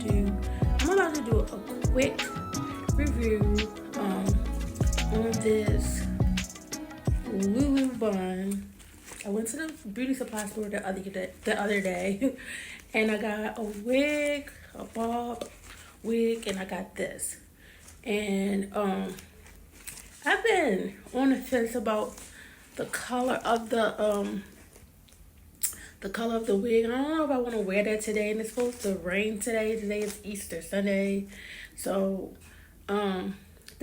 I'm about to do a quick review on this Lulu Bun. I went to the beauty supply store the other day and I got a wig, a bob wig, and I got this. And I've been on the fence about the color of the wig. I don't know if I want to wear that today, and it's supposed to rain today. Today is Easter Sunday, so the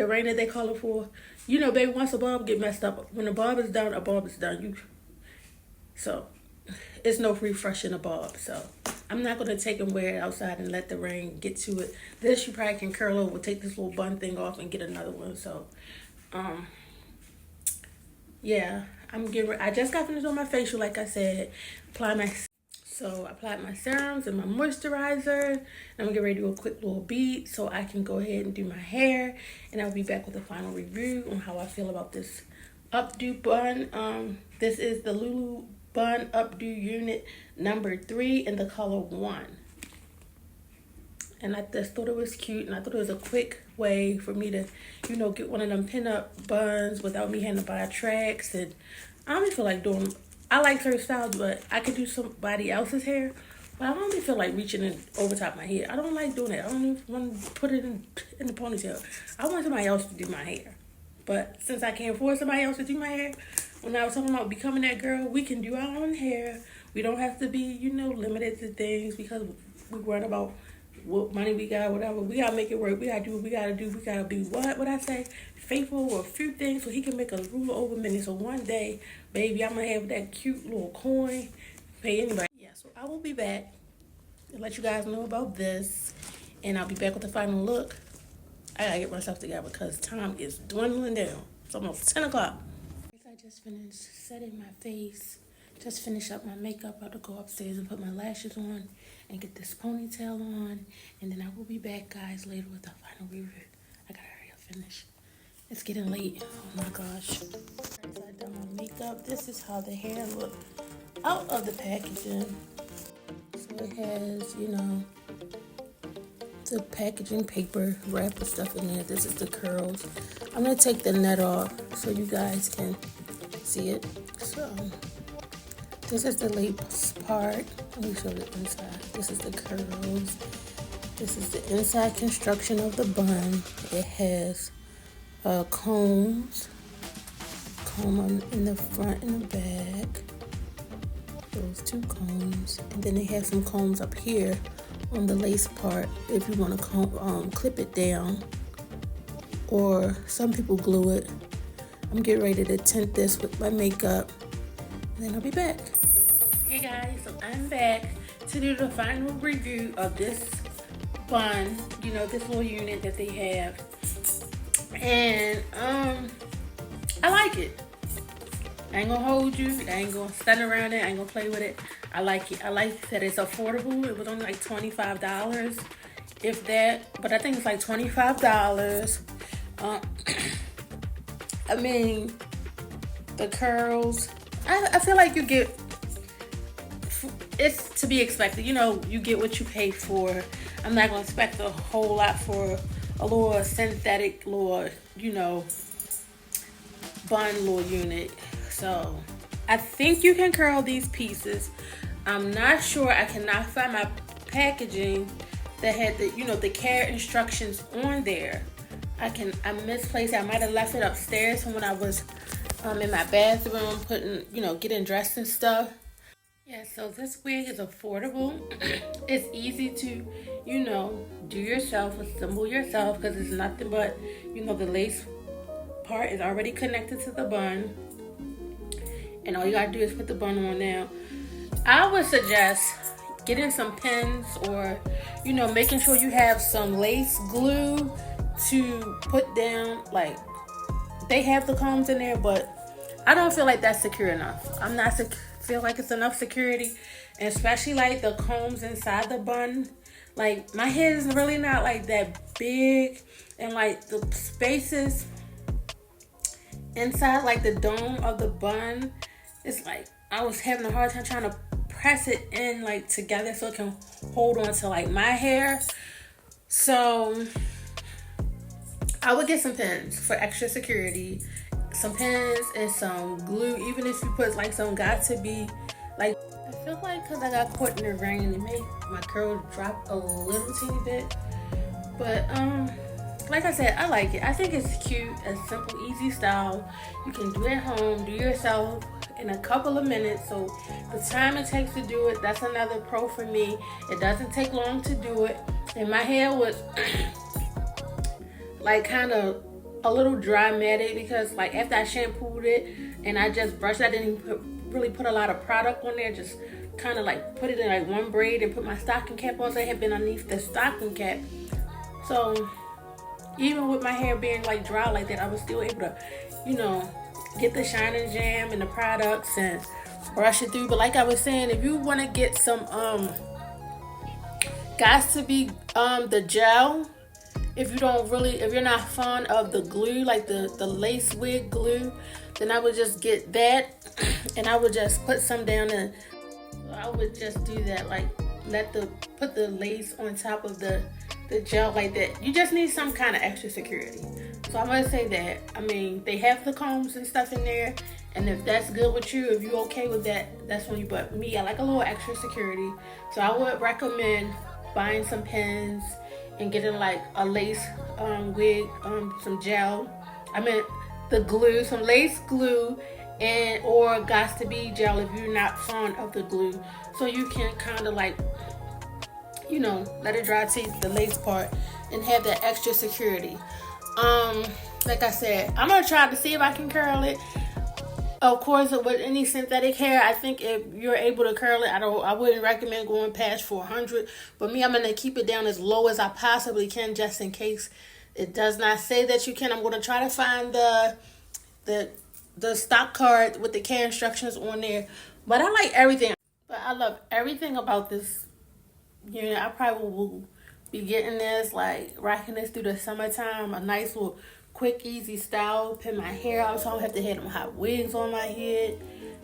rain that they call it for, you know, baby, once a bob get messed up, when a bob is done, a bob is done. So it's no refreshing a bob. So I'm not gonna take and wear it outside and let the rain get to it. This you probably can curl over, take this little bun thing off, and get another one. So yeah, I just got finished on my facial, like I said. I applied my serums and my moisturizer. And I'm gonna get ready to do a quick little beat so I can go ahead and do my hair. And I'll be back with a final review on how I feel about this updo bun. This is the Lulu Bun Updo Unit number 3 in the color 1. And I just thought it was cute, and I thought it was a quick way for me to, you know, get one of them pin-up buns without me having to buy tracks. And I don't even feel like doing, I like certain styles, but I could do somebody else's hair. But I don't even feel like reaching in over top my head. I don't like doing it. I don't even want to put it in the ponytail. I want somebody else to do my hair. But since I can't afford somebody else to do my hair, when I was talking about becoming that girl, we can do our own hair. We don't have to be, you know, limited to things because we worry about what money we got, whatever. We gotta make it work. We gotta do what we gotta do. We gotta be what I say, faithful with a few things so he can make a ruler over minute. So one day, baby, I'm gonna have that cute little coin. Pay anybody. Yeah, so I will be back and let you guys know about this, and I'll be back with the final look. I gotta get myself together because time is dwindling down. It's almost 10 o'clock. I just finished setting my face. Just finished up my makeup. About to go upstairs and put my lashes on and get this ponytail on. And then I will be back, guys, later with the final review. I gotta hurry up, finish. It's getting late. Oh my gosh. I done my makeup. This is how the hair look out of the packaging. So it has, you know, the packaging paper wrap and stuff in there. This is the curls. I'm gonna take the net off so you guys can see it. So this is the lace part. Let me show the inside. This is the curls. This is the inside construction of the bun. It has combs. Comb in the front and the back. Those 2 combs. And then they have some combs up here on the lace part if you want to clip it down. Or some people glue it. I'm getting ready to tint this with my makeup. And then I'll be back. Hey guys, so I'm back to do the final review of this bun, you know, this little unit that they have. And I like it. I ain't gonna hold you, I ain't gonna stand around it, I ain't gonna play with it. I like it. I like that it's affordable. It was only like $25, if that, but I think it's like $25. I mean, the curls, I feel like you get, it's to be expected. You know, you get what you pay for. I'm not going to expect a whole lot for a little synthetic little, you know, bun little unit. So I think you can curl these pieces. I'm not sure. I cannot find my packaging that had the, you know, the care instructions on there. I misplaced it. I might have left it upstairs from when I was in my bathroom putting, you know, getting dressed and stuff. Yeah, so this wig is affordable. It's easy to, you know, do yourself, assemble yourself, because it's nothing but, you know, the lace part is already connected to the bun. And all you gotta do is put the bun on now. I would suggest getting some pins or, you know, making sure you have some lace glue to put down. Like, they have the combs in there, but I don't feel like that's secure enough. I'm not feel like it's enough security, and especially like the combs inside the bun. Like, my head is really not like that big, and like the spaces inside like the dome of the bun, it's like I was having a hard time trying to press it in like together so it can hold on to like my hair. So I would get some pins for extra security, some pins and some glue. Even if you put like some got to be like, I feel like because I got caught in the rain, it made my curl drop a little teeny bit. But like I said, I like it. I think it's cute, a simple, easy style. You can do it at home, do yourself in a couple of minutes. So the time it takes to do it, that's another pro for me. It doesn't take long to do it. And my hair was like kind of a little dry matted because like after I shampooed it and I just brushed, I didn't really put a lot of product on there. Just kind of like put it in like one braid and put my stocking cap on, so it had been underneath the stocking cap. So even with my hair being like dry like that, I was still able to, you know, get the shine and jam and the products and brush it through. But like I was saying, if you want to get some got to be the gel, if you're not fond of the glue, like the lace wig glue, then I would just get that and I would just put some down and I would just do that, like put the lace on top of the gel like that. You just need some kind of extra security. So I'm gonna say that. I mean, they have the combs and stuff in there, and if that's good with you, if you're okay with that, that's when you. But me, I like a little extra security. So I would recommend buying some pins and getting like a lace wig, some gel. I mean the glue, some lace glue, and or got to be gel if you're not fond of the glue. So you can kind of like, you know, let it dry to the lace part and have that extra security. Like I said, I'm gonna try to see if I can curl it. Of course, with any synthetic hair, I think if you're able to curl it, I wouldn't recommend going past 400. But me, I'm gonna keep it down as low as I possibly can, just in case it does not say that you can. I'm gonna try to find the stock card with the care instructions on there. But I like everything. But I love everything about this unit. I probably will be getting this, like rocking this through the summertime. A nice little quick, easy style. Pin my hair out so I don't have to have them hot wigs on my head.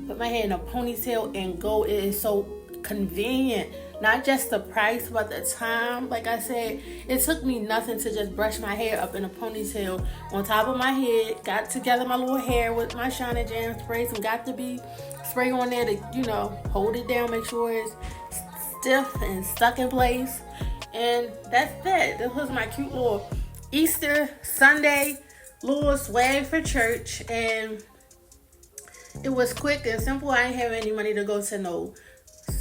Put my hair in a ponytail and go. It is so convenient. Not just the price, but the time. Like I said, it took me nothing to just brush my hair up in a ponytail on top of my head. Got together my little hair with my Shine and Jam spray. Some got to be spray on there to, you know, hold it down, make sure it's stiff and stuck in place. And that's that. This was my cute little Easter Sunday little swag for church. And it was quick and simple. I didn't have any money to go to no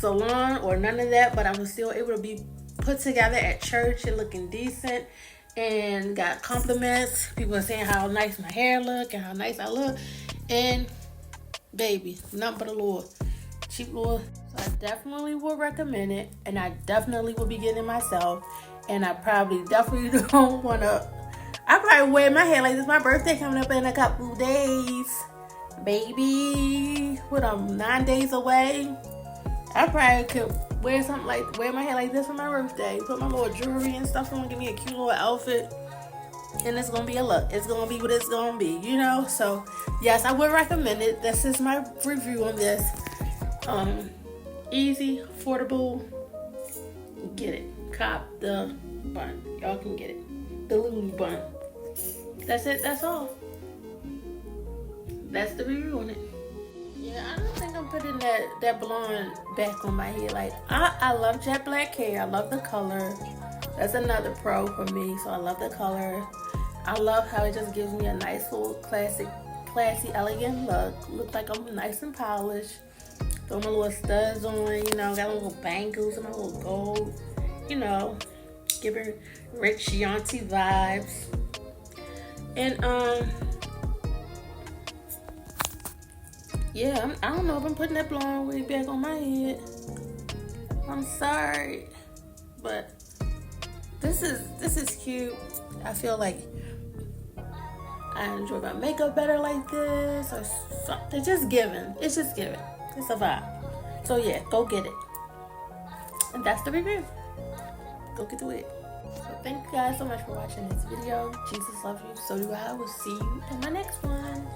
salon or none of that, but I was still able to be put together at church and looking decent, and got compliments. People were saying how nice my hair look and how nice I look. And baby, nothing but a little cheap little. So I definitely will recommend it, and I definitely will be getting it myself. And I definitely don't want to. I probably wear my hair like this. My birthday coming up in a couple days, baby. What, I'm 9 days away. I probably could wear my hair like this for my birthday. Put my little jewelry and stuff on, give me a cute little outfit. And it's going to be a look. It's going to be what it's going to be, you know? So, yes, I would recommend it. This is my review on this. Easy, affordable. Get it. Cop the bun. Y'all can get it. The Lulu Bun. That's it. That's all. That's the review on it. Yeah, I don't think I'm putting that blonde back on my head. Like, I love jet black hair. I love the color. That's another pro for me. So I love the color. I love how it just gives me a nice little classy, elegant look. Look like I'm nice and polished. Throw my little studs on, you know. Got my little bangles and my little gold. You know, giving rich auntie vibes. And yeah, I don't know if I'm putting that blonde wig back on my head. I'm sorry, but this is cute. I feel like I enjoy my makeup better like this, or something. It's just giving. It's a vibe. So yeah, go get it. And that's the review. Go get the wig. So thank you guys so much for watching this video. Jesus loves you, so do I. Will see you in my next one.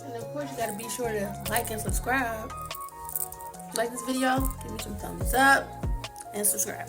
And of course, you gotta be sure to like and subscribe. like this video, give me some thumbs up and subscribe.